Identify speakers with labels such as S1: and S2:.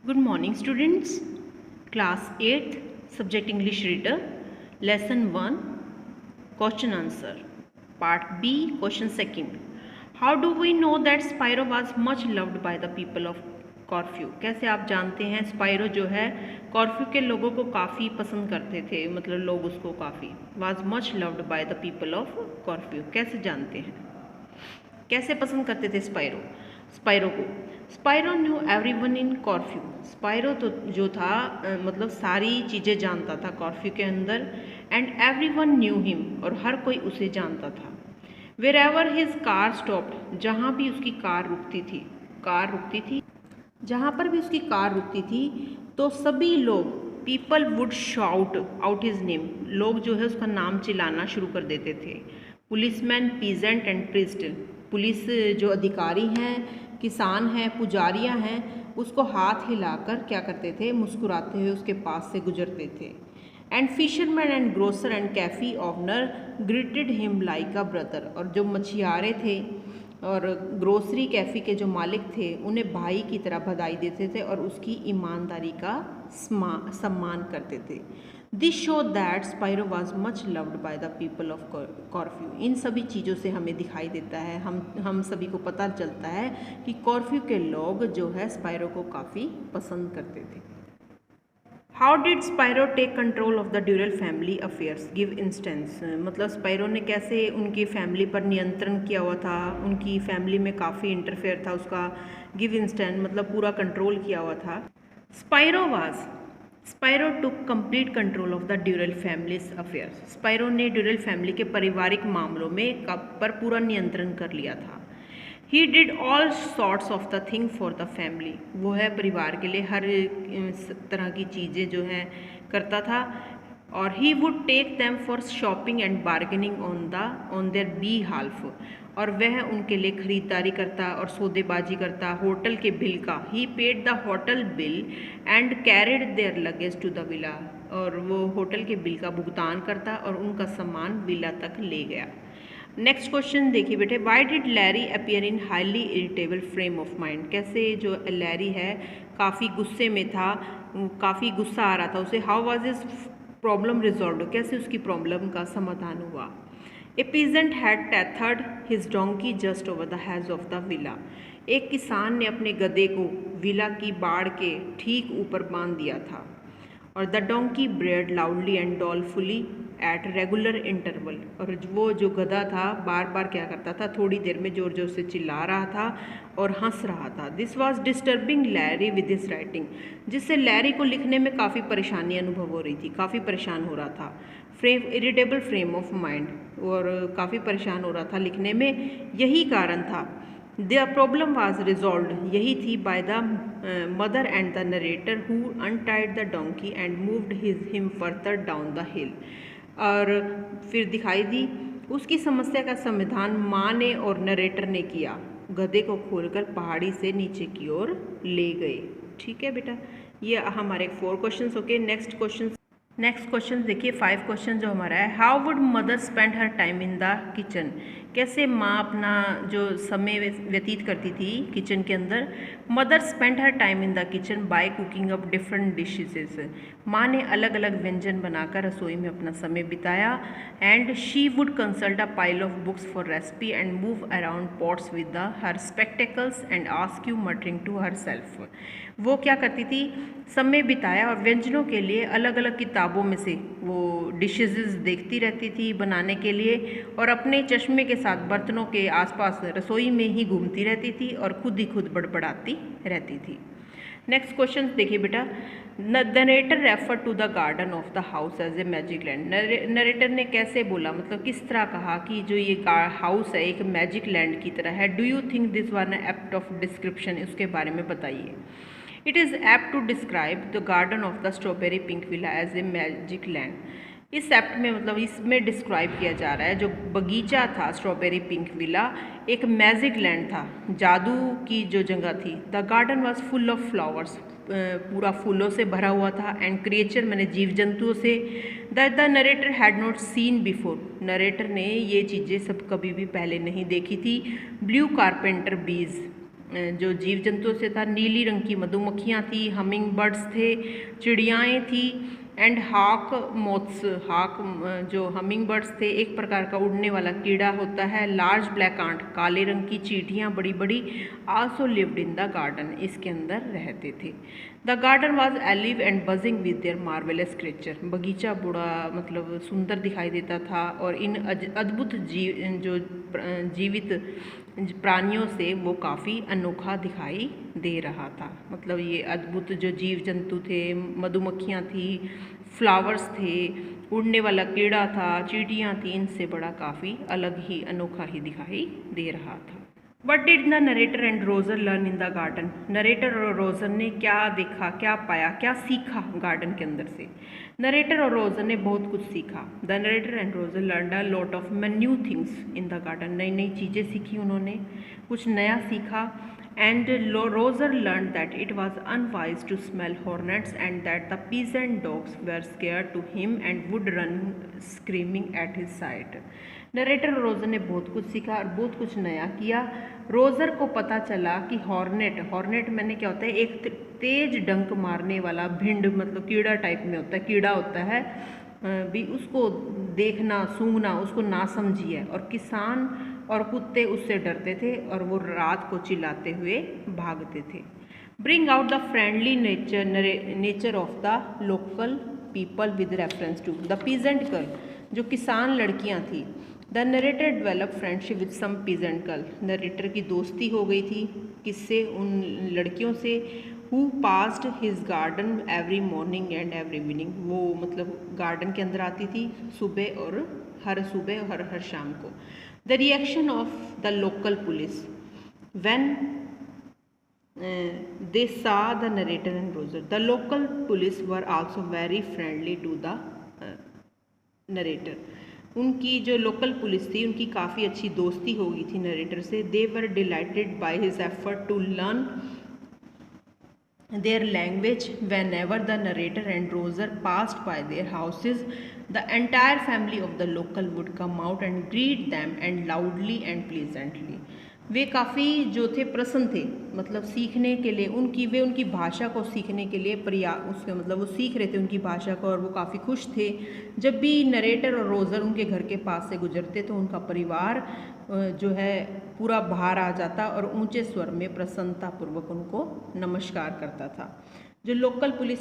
S1: Good morning, students. Class 8th, Subject English Reader, Lesson 1, Question Answer. Part B, Question 2. How do we know that Spyro was much loved by the people of कॉर्फ्यू? कैसे आप जानते हैं स्पायरो जो है कॉर्फ्यू के लोगों को काफ़ी पसंद करते थे, मतलब लोग उसको काफ़ी was much loved by the people of Corfu. कैसे जानते हैं, कैसे पसंद करते थे स्पायरो को? स्पायरो न्यू एवरीवन इन कॉर्फ्यू। स्पायरो तो जो था मतलब सारी चीज़ें जानता था कॉर्फ्यू के अंदर। एंड एवरीवन न्यू हिम, और हर कोई उसे जानता था। Wherever his car stopped, जहाँ भी उसकी कार रुकती थी, जहाँ पर भी उसकी कार रुकती थी तो सभी लोग, people would shout out his name, लोग जो है उसका नाम चिल्लाना शुरू कर देते थे। Policeman, peasant and priest, police जो अधिकारी हैं, किसान हैं, पुजारियां हैं, उसको हाथ हिलाकर क्या करते थे, मुस्कुराते हुए उसके पास से गुजरते थे। And fisherman and grocer and cafe owner greeted him like a brother, और जो मछियारे थे और ग्रोसरी कैफ़ी के जो मालिक थे उन्हें भाई की तरह बधाई देते थे और उसकी ईमानदारी का सम्मान करते थे। This show that Spiro was much loved by the people of Corfu. इन सभी चीज़ों से हमें दिखाई देता है, हम सभी को पता चलता है कि कॉर्फ्यू के लोग जो है स्पायरो को काफ़ी पसंद करते थे। How did Spiro take control of the Durrell family affairs, give instance. मतलब स्पायरो ने कैसे उनकी फैमिली पर नियंत्रण किया हुआ था, उनकी फैमिली में काफ़ी इंटरफेयर था उसका। गिव इंस्टेंस मतलब पूरा कंट्रोल किया हुआ था। Spiro took complete control of the Durrell families affairs. Spiro ने ड्यूरल फैमिली के पारिवारिक मामलों में पर पूरा नियंत्रण कर लिया था। He did all sorts of the thing for the family, वो है परिवार के लिए हर तरह की चीज़ें जो हैं करता था। और he would take them for shopping and bargaining on their बी हाल्फ, और वह उनके लिए ख़रीदारी करता और सौदेबाजी करता होटल के बिल का। He paid the hotel bill and carried their luggage to the villa, और वो होटल के बिल का भुगतान करता और उनका सामान विला तक ले गया। नेक्स्ट क्वेश्चन देखिए बेटे, why did Larry appear in highly irritable frame of mind. कैसे जो लैरी है काफ़ी गुस्से में था, काफ़ी गुस्सा आ रहा था उसे। How was his problem resolve, कैसे उसकी प्रॉब्लम का समाधान हुआ। A peasant had tethered his donkey just over the hedge of the villa. एक किसान ने अपने गधे को विला की बाड़ के ठीक ऊपर बांध दिया था। और the donkey brayed loudly and dolefully at regular interval, और वो जो गधा था बार बार क्या करता था, थोड़ी देर में जोर जोर से चिल्ला रहा था और हंस रहा था। This was disturbing Larry with his writing, जिससे लैरी को लिखने में काफ़ी परेशानी अनुभव हो रही थी, काफ़ी परेशान हो रहा था। इरिटेबल फ्रेम ऑफ माइंड, और काफ़ी परेशान हो रहा था लिखने में, यही कारण था। द प्रॉब्लम वाज रिजॉल्व, यही थी, by the mother and the narrator who untied the donkey and moved him further down the हिल। और फिर दिखाई दी उसकी समस्या का समाधान माँ ने और नरेटर ने किया, गधे को खोलकर पहाड़ी से नीचे की ओर ले गए। ठीक है बेटा, ये हमारे 4 क्वेश्चन ओके। नेक्स्ट क्वेश्चन देखिए 5 क्वेश्चन जो हमारा है, how would mother spend her time in the kitchen. कैसे माँ अपना जो समय व्यतीत करती थी किचन के अंदर। Mother spend her time in the kitchen by cooking up different dishes. माँ ने अलग अलग व्यंजन बनाकर रसोई में अपना समय बिताया। And she would consult a pile of books for recipe and move around pots with the her spectacles and ask you muttering to herself. वो क्या करती थी, समय बिताया और व्यंजनों के लिए अलग अलग किताबों में से वो डिशेज़ देखती रहती थी बनाने के लिए, और अपने चश्मे के साथ बर्तनों के आसपास रसोई में ही घूमती रहती थी और खुद ही खुद बड़बड़ाती रहती थी। नेक्स्ट क्वेश्चन देखिए बेटा, the narrator refer to the garden of the house as a magic land. Narrator ने कैसे बोला, मतलब किस तरह कहा कि जो ये हाउस है एक मैजिक लैंड की तरह है। Do you think this one apt of description, उसके बारे में बताइए। It is apt to describe the garden of the strawberry pink villa as a magic land. इस एप्ट में मतलब इसमें डिस्क्राइब किया जा रहा है जो बगीचा था स्ट्रॉबेरी पिंक विला एक मैजिक लैंड था, जादू की जो जगह थी। The garden was full of flowers, पूरा फूलों से भरा हुआ था। एंड क्रिएचर मैंने जीव जंतुओं से, that the narrator had not seen before, narrator ने ये चीज़ें सब कभी भी पहले नहीं देखी थी। ब्लू कारपेंटर बीज, जो जीव जंतुओं से था, नीली रंग की मधुमक्खियाँ थी, हमिंग बर्ड्स थे, चिड़ियाएँ थी, एंड हाक मोथ्स, जो हमिंग बर्ड्स थे एक प्रकार का उड़ने वाला कीड़ा होता है, लार्ज ब्लैक आंट, काले रंग की चींटियाँ बड़ी बड़ी, also lived in the garden, इसके अंदर रहते थे। The garden was alive and buzzing with their marvellous creature, बगीचा बड़ा मतलब सुंदर दिखाई देता था और इन अद्भुत जीवित प्राणियों से वो काफ़ी अनोखा दिखाई दे रहा था। मतलब ये अद्भुत जो जीव जंतु थे, मधुमक्खियाँ थी, फ्लावर्स थे, उड़ने वाला कीड़ा था, चींटियाँ थी, इनसे बड़ा काफ़ी अलग ही अनोखा ही दिखाई दे रहा था। What did the narrator and Roger learn in the garden, narrator और रोजर ने क्या देखा, क्या पाया, क्या सीखा गार्डन के अंदर से। नरेटर और रोजर ने बहुत कुछ सीखा। The narrator and Roger learn a lot of new things in the garden, नई नई चीज़ें सीखी उन्होंने, कुछ नया सीखा। And Roser learned that it was unwise to smell hornets and that the peasant dogs were scared to him and would run screaming at his side. Narrator Roger ने बहुत कुछ सीखा और बहुत कुछ नया किया। रोजर को पता चला कि हॉर्नेट मैंने क्या होता है, एक तेज डंक मारने वाला भिंड, मतलब कीड़ा टाइप में होता है, कीड़ा होता है भी, उसको देखना सूंघना उसको ना समझिए, और किसान और कुत्ते उससे डरते थे और वो रात को चिल्लाते हुए भागते थे। Bring out the friendly nature of the local people with reference to the peasant girl, जो किसान लड़कियां थी। The narrator develop friendship with some peasant girl, narrator की दोस्ती हो गई थी किससे, उन लड़कियों से। Who passed his garden every morning and every evening, वो मतलब गार्डन के अंदर आती थी सुबह और हर शाम को। The reaction of the local police when they saw the narrator and Roser. The local police were also very friendly to the narrator. उनकी जो लोकल पुलिस थी उनकी काफ़ी अच्छी दोस्ती हो गई थी नरेटर से। They were delighted by his effort to learn their language. Whenever the narrator and Roser passed by their houses, the entire family of the local would come out and greet them and loudly and pleasantly. वे काफ़ी जो थे प्रसन्न थे, मतलब सीखने के लिए उनकी भाषा को सीखने के लिए उसके मतलब वो सीख रहे थे उनकी भाषा को, और वो काफ़ी खुश थे। जब भी नरेटर और रोज़र उनके घर के पास से गुजरते तो उनका परिवार जो है पूरा बाहर आ जाता और ऊंचे स्वर में प्रसन्नतापूर्वक उनको नमस्कार करता था। जो लोकल पुलिस